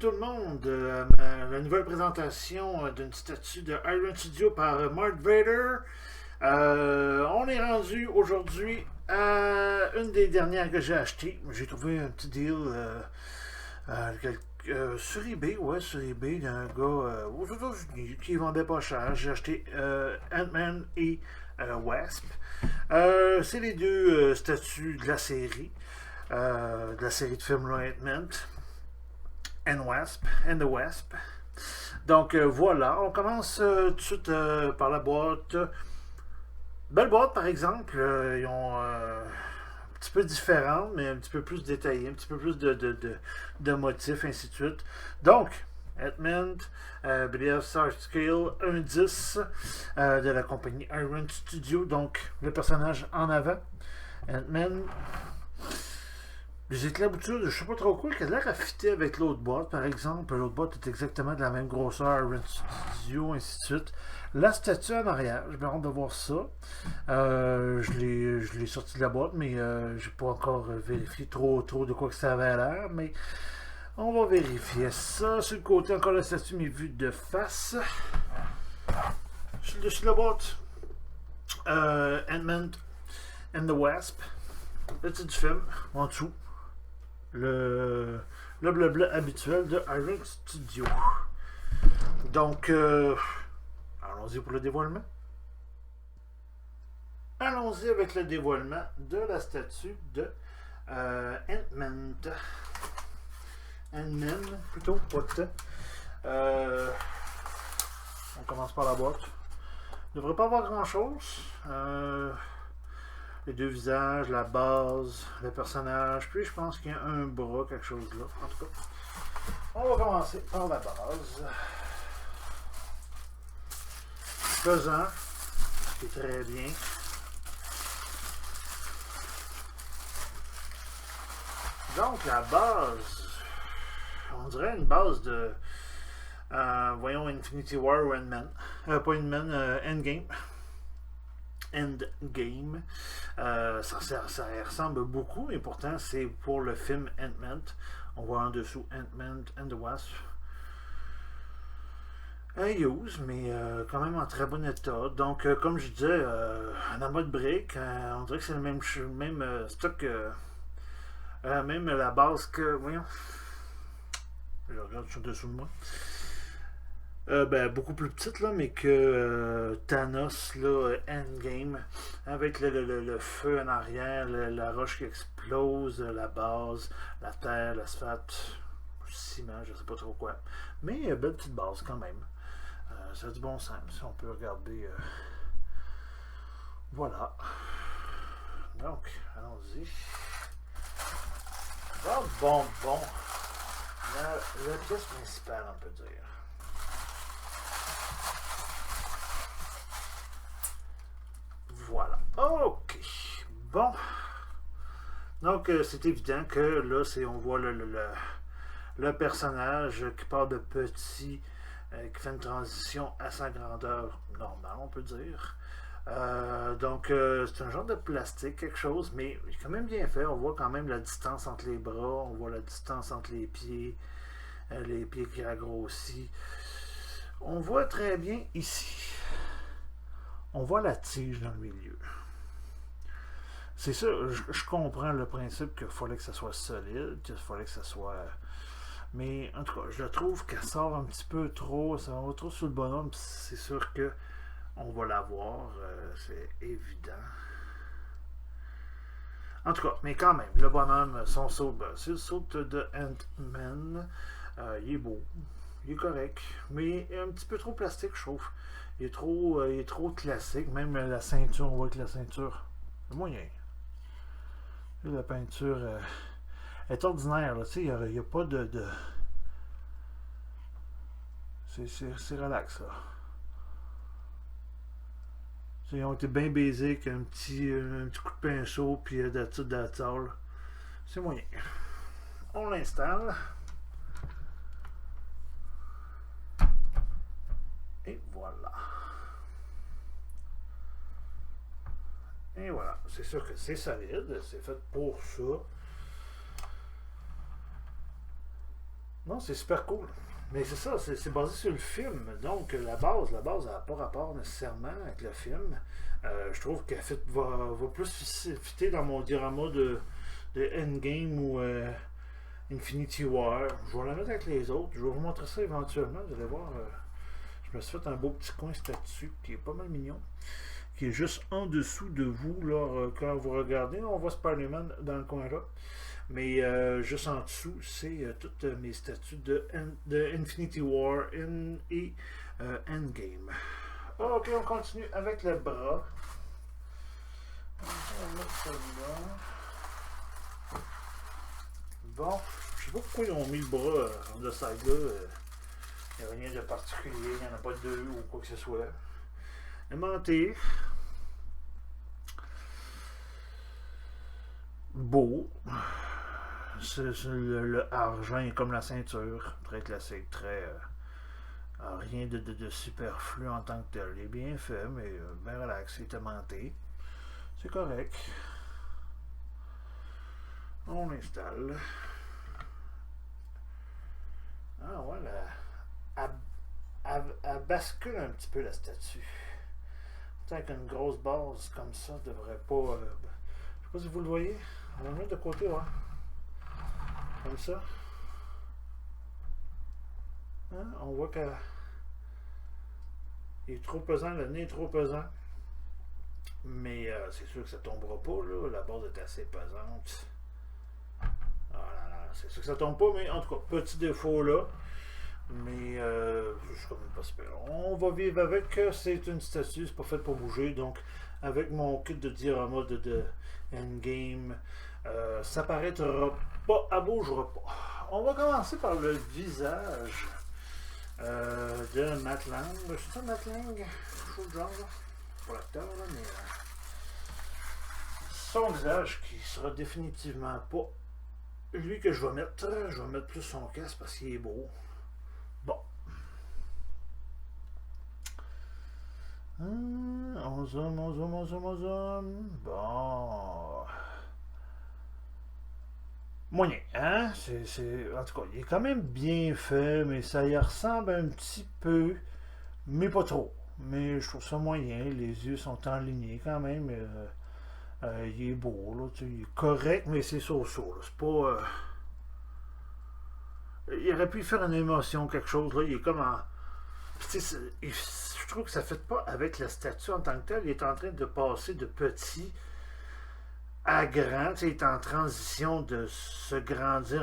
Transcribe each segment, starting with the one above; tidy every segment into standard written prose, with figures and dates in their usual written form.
tout le monde. La nouvelle présentation d'une statue de Iron Studio par Mark Vader. On est rendu aujourd'hui à une des dernières que j'ai achetées. J'ai trouvé un petit deal sur eBay, sur eBay, d'un gars aux États-Unis qui vendait pas cher. J'ai acheté Ant-Man et Wasp. C'est les deux statues de la série. De la série de films Ant-Man and the Wasp. Donc voilà, on commence tout de suite par la boîte. Belle boîte par exemple, ils ont un petit peu différente, mais un petit peu plus détaillée, un petit peu plus de motifs, ainsi de suite. Donc, Ant-Man, BDF Star Scale 1-10 de la compagnie Iron Studio. Donc, le personnage en avant. Ant-Man. Les éclaboussures, je sais pas trop quoi, qui a l'air à fitter avec l'autre boîte, par exemple. L'autre boîte est exactement de la même grosseur, Iron Studio, ainsi de suite. La statue en arrière, j'ai bien hâte de voir ça. Je l'ai sorti de la boîte, mais j'ai pas encore vérifié trop de quoi que ça avait l'air, mais on va vérifier ça. Sur le côté, encore la statue, mais vue de face. Sur le dessus de la boîte, Ant-Man and the Wasp. Le titre du film, en dessous. Le blabla habituel de Iron Studio. Donc, allons-y pour le dévoilement. Allons-y avec le dévoilement de la statue de Ant-Man. Ant-Man, plutôt, pas de temps. On commence par la boîte. Il ne devrait pas avoir grand-chose. Les deux visages, la base, le personnage, puis je pense qu'il y a un bras, quelque chose là. En tout cas, on va commencer par la base. Pesant, qui est très bien. Donc la base, on dirait une base de, voyons, Infinity War ou Ant-Man. Pas Ant-Man, Endgame. Endgame. Ça ressemble beaucoup, et pourtant c'est pour le film Ant-Man. On voit en dessous Ant-Man and the Wasp. Use, mais quand même en très bon état. Donc, comme je disais, en mode break, on dirait que c'est le même stock, même la base que. Voyons. Je regarde sur dessous de moi. Beaucoup plus petite là, mais que Thanos là, Endgame, avec le feu en arrière, la roche qui explose, la base, la terre, l'asphalte, le ciment, je sais pas trop quoi, mais belle petite base quand même. Ça a du bon sens si on peut regarder. Voilà. Donc, allons-y. Bon. La pièce principale, on peut dire. Voilà. OK. Bon. Donc, c'est évident que là, on voit le personnage qui part de petit, qui fait une transition à sa grandeur normale, on peut dire. Donc, c'est un genre de plastique, quelque chose, mais quand même bien fait. On voit quand même la distance entre les bras, on voit la distance entre les pieds qui agrossit. On voit très bien ici. On voit la tige dans le milieu. C'est ça, je comprends le principe qu'il fallait que ça soit solide, qu'il fallait que ça soit. Mais en tout cas, je trouve qu'elle sort un petit peu trop, ça va trop sur le bonhomme, c'est sûr que on va l'avoir, c'est évident. En tout cas, mais quand même, le bonhomme, son saut, c'est le saut de Ant-Man. Il est beau, il est correct, mais un petit peu trop plastique, je trouve. Il est trop classique. Même la ceinture, on voit que la ceinture, c'est moyen. La peinture est ordinaire. Là, il n'y a pas de... C'est relax, là. Ils ont été bien baisés avec un petit coup de pinceau, puis d'attitude d'attitude. C'est moyen. On l'installe. Et voilà. Et voilà. C'est sûr que c'est solide. C'est fait pour ça. Non, c'est super cool. Mais c'est ça, c'est basé sur le film. Donc, la base n'a pas rapport nécessairement avec le film. Je trouve qu'elle va plus fitter dans mon diorama de Endgame ou Infinity War. Je vais la mettre avec les autres. Je vais vous montrer ça éventuellement. Vous allez voir, je me suis fait un beau petit coin statue qui est pas mal mignon. Qui est juste en dessous de vous. Là, quand vous regardez, on voit Spider-Man dans le coin là. Mais juste en dessous, c'est toutes mes statues de Infinity War et Endgame. Ok, on continue avec le bras. On va mettre celui-là. Bon, je sais pas pourquoi ils ont mis le bras en de side là. Il n'y a rien de particulier, il n'y en a pas deux ou quoi que ce soit. Aimanté. Beau. C'est le argent est comme la ceinture. Très classique, très. Rien de superflu en tant que tel. Il est bien fait, mais bien relax, il est aimanté. C'est correct. On l'installe. Ah voilà. Elle bascule un petit peu la statue. Tant qu'une grosse base comme ça devrait pas. Je sais pas si vous le voyez. On va le mettre de côté, ouais. Comme ça. Hein? On voit qu'il est trop pesant, le nez est trop pesant. Mais c'est sûr que ça tombera pas, là. La base est assez pesante. Ah là là, c'est sûr que ça tombe pas, mais en tout cas, petit défaut là. Mais je suis quand même pas super. On va vivre avec. C'est une statue, c'est pas fait pour bouger. Donc, avec mon kit de diorama de Endgame, ça paraîtra pas, elle bougera pas. On va commencer par le visage de Matt Lang. C'est ça, Matt Lang? Chaud de genre, là. Pour l'acteur, là, mais. Son visage qui sera définitivement pas lui que je vais mettre plus son casque parce qu'il est beau. Bon. On zoome, on zoome, on zoome, on zoome. Bon. Moyen, hein? En tout cas, il est quand même bien fait, mais ça y ressemble un petit peu, mais pas trop. Mais je trouve ça moyen. Les yeux sont alignés quand même. Il est beau, là. Il est correct, mais c'est so-so. C'est pas. Il aurait pu faire une émotion, quelque chose. Là. Il est comme en. Je trouve que ça ne fait pas avec la statue en tant que telle. Il est en train de passer de petit à grand. Il est en transition de se grandir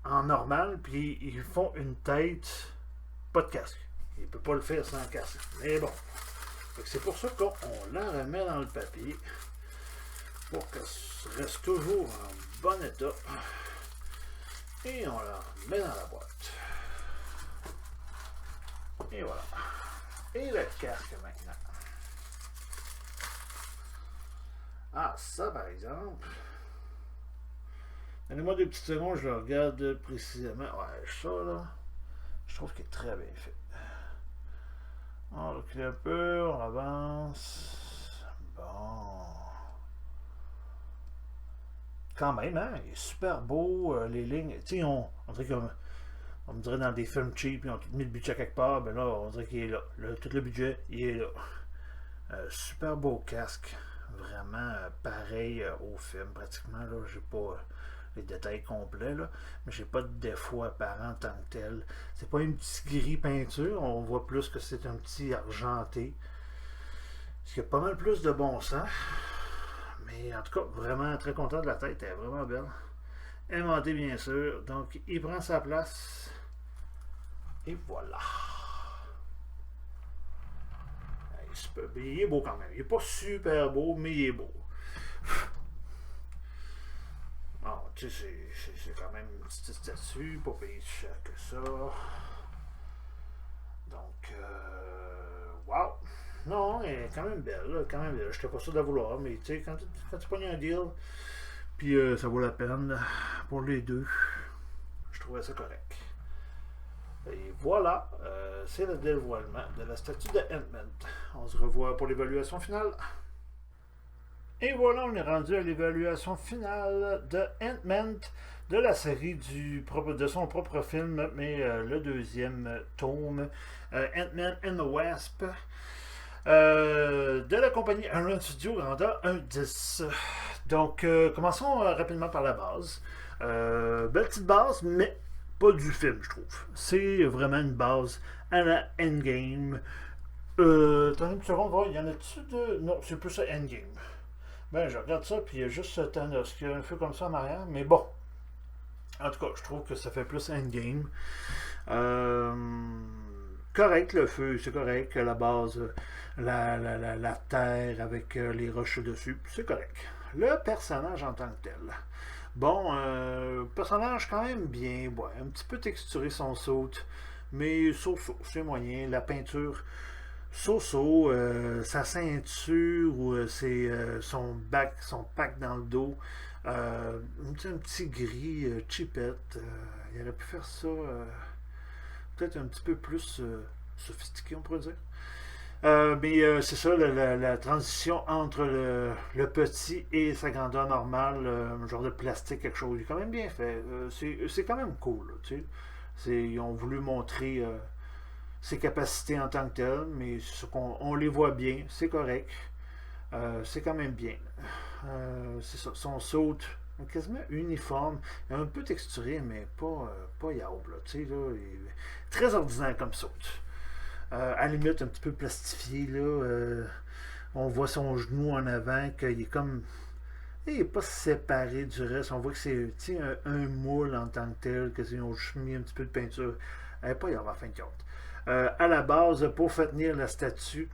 en normal. Puis ils font une tête, pas de casque. Il ne peut pas le faire sans casque. Mais bon. C'est pour ça qu'on la remet dans le papier. Pour qu'elle reste toujours en bon état. Et on la met dans la boîte. Et voilà. Et le casque maintenant. Ah, ça par exemple. Donnez-moi deux petites secondes, je le regarde précisément. Ouais, ça là, je trouve qu'il est très bien fait. On recule un peu, on avance. Bon. Quand même, hein, il est super beau, les lignes. Tu sais, on dirait qu'on me dirait dans des films cheap, ils ont tout mis le budget quelque part, ben là, on dirait qu'il est là. Tout le budget, il est là. Super beau casque. Vraiment pareil au film, pratiquement. Là, j'ai pas les détails complets, là, mais j'ai pas de défaut apparent en tant que tel. C'est pas une petite gris peinture, on voit plus que c'est un petit argenté. Ce qui a pas mal plus de bon sens. Mais en tout cas, vraiment très content de la tête, elle est vraiment belle. Aimanté bien sûr, donc il prend sa place. Et voilà. Il est beau quand même. Il est pas super beau, mais il est beau. Bon, tu sais, c'est quand même une petite statue, pas payé cher que ça. Donc, wow! Non, elle est quand même belle, quand même belle. J'étais pas sûr de la vouloir, mais tu sais, quand tu pognes un deal, puis ça vaut la peine pour les deux, je trouvais ça correct. Et voilà, c'est le dévoilement de la statue de Ant-Man. On se revoit pour l'évaluation finale. Et voilà, on est rendu à l'évaluation finale de Ant-Man de la série de son propre film, mais le deuxième tome, Ant-Man and the Wasp, de la compagnie Iron Studio, grandeur 1/10. Donc, commençons rapidement par la base. Belle petite base, mais pas du film, je trouve. C'est vraiment une base à la Endgame. Attendez une seconde, voir, il y en a-tu de. Non, c'est plus ça Endgame. Ben, je regarde ça, puis il y a juste Thanos qui a un feu comme ça en arrière, mais bon. En tout cas, je trouve que ça fait plus Endgame. Euh, Correct, le feu, c'est correct. La base, la terre avec les roches dessus, c'est correct. Le personnage en tant que tel. Bon, personnage quand même bien, ouais, un petit peu texturé son saut, mais so-so, c'est moyen. La peinture, so-so, sa ceinture ou son pack dans le dos, un petit gris cheapette. Il aurait pu faire ça peut-être un petit peu plus sophistiqué, on pourrait dire. Mais c'est ça, la transition entre le petit et sa grandeur normale, un genre de plastique, quelque chose, il est quand même bien fait. C'est quand même cool, là, tu sais. Ils ont voulu montrer ses capacités en tant que tel, mais on les voit bien, c'est correct. C'est quand même bien. C'est ça, son saut, quasiment uniforme, un peu texturé, mais pas yaourt, là, tu sais, là, très ordinaire comme saut. À la limite, un petit peu plastifié, là. On voit son genou en avant, qu'il est comme. Il n'est pas séparé du reste. On voit que c'est un moule en tant que tel, qu'ils ont juste mis un petit peu de peinture. Pas y avoir fin de compte. À la base, pour faire tenir la statue,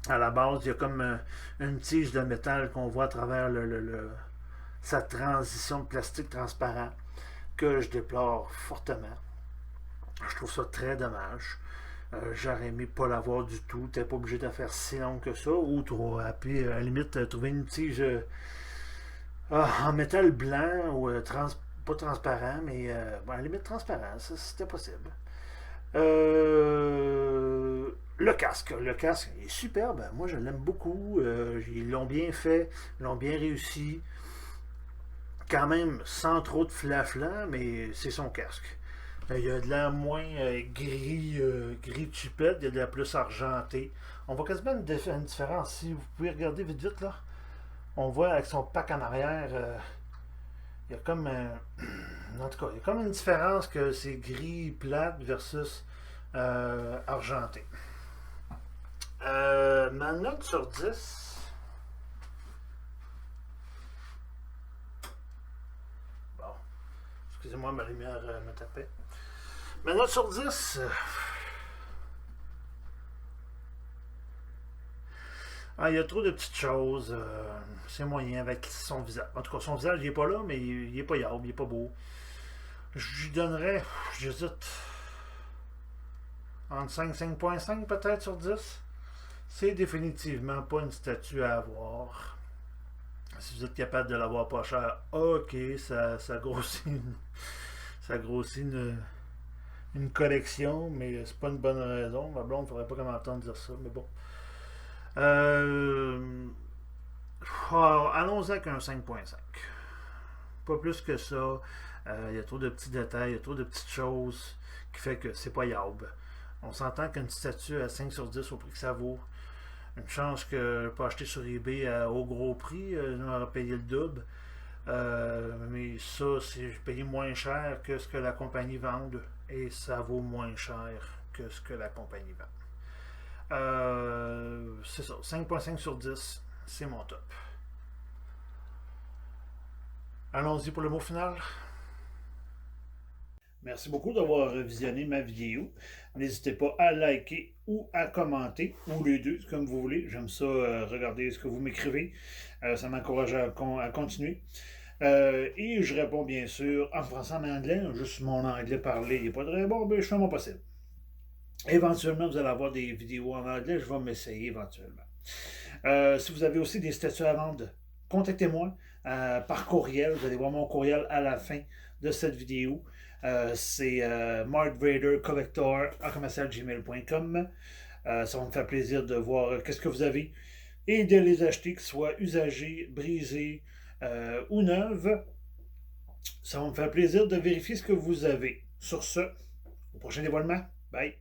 à la base, il y a comme une tige de métal qu'on voit à travers sa transition de plastique transparent, que je déplore fortement. Je trouve ça très dommage. J'aurais aimé pas l'avoir du tout. T'es pas obligé de faire si long que ça. Ou puis à la limite, trouver une tige en métal blanc ou pas transparent, mais à la limite transparent, ça, c'était possible. Le casque. Le casque est superbe. Moi, je l'aime beaucoup. Ils l'ont bien fait. Ils l'ont bien réussi. Quand même, sans trop de flafla, mais c'est son casque. Il y a de l'air moins gris chipette, il y a de l'air plus argenté. On voit quasiment une différence. Si vous pouvez regarder vite vite là, on voit avec son pack en arrière, il y a comme en tout cas, il y a comme une différence que c'est gris plate versus argenté. Ma note sur 10. Bon, excusez-moi, ma lumière me tapait. Ma note sur 10. Il y a trop de petites choses. C'est moyen avec son visage. En tout cas, son visage, il est pas là, mais il est pas yard, il est pas beau. Je lui donnerais, j'hésite, entre 5 5.5 peut-être sur 10. C'est définitivement pas une statue à avoir. Si vous êtes capable de l'avoir pas cher, ok, ça grossit une collection, mais c'est pas une bonne raison. Ma blonde, faudrait pas qu'elle m'entende dire ça, mais bon. Allons-y avec un 5.5. Pas plus que ça. Il y a trop de petits détails, il y a trop de petites choses qui fait que c'est pas yaube. On s'entend qu'une statue à 5 sur 10 au prix que ça vaut. Une chance que je peux acheter sur eBay au gros prix, on aurait payé le double. Mais ça, j'ai payé moins cher que ce que la compagnie vend et ça vaut moins cher que ce que la compagnie vend. C'est ça, 5.5 sur 10, c'est mon top. Allons-y pour le mot final. Merci beaucoup d'avoir visionné ma vidéo. N'hésitez pas à liker ou à commenter, ou les deux, comme vous voulez. J'aime ça, regarder ce que vous m'écrivez. Ça m'encourage à continuer. Et je réponds bien sûr en français, en anglais. Juste mon anglais parlé n'est pas très bon, mais je fais mon possible. Éventuellement, vous allez avoir des vidéos en anglais. Je vais m'essayer éventuellement. Si vous avez aussi des statuts à vendre, contactez-moi par courriel. Vous allez voir mon courriel à la fin de cette vidéo. C'est markvadercollector@gmail.com. Ça va me faire plaisir de voir qu'est-ce que vous avez et de les acheter, qu'ils soient usagés, brisés ou neuves. Ça Ça va me faire plaisir de vérifier ce que vous avez. Sur ce, au prochain dévoilement. Bye.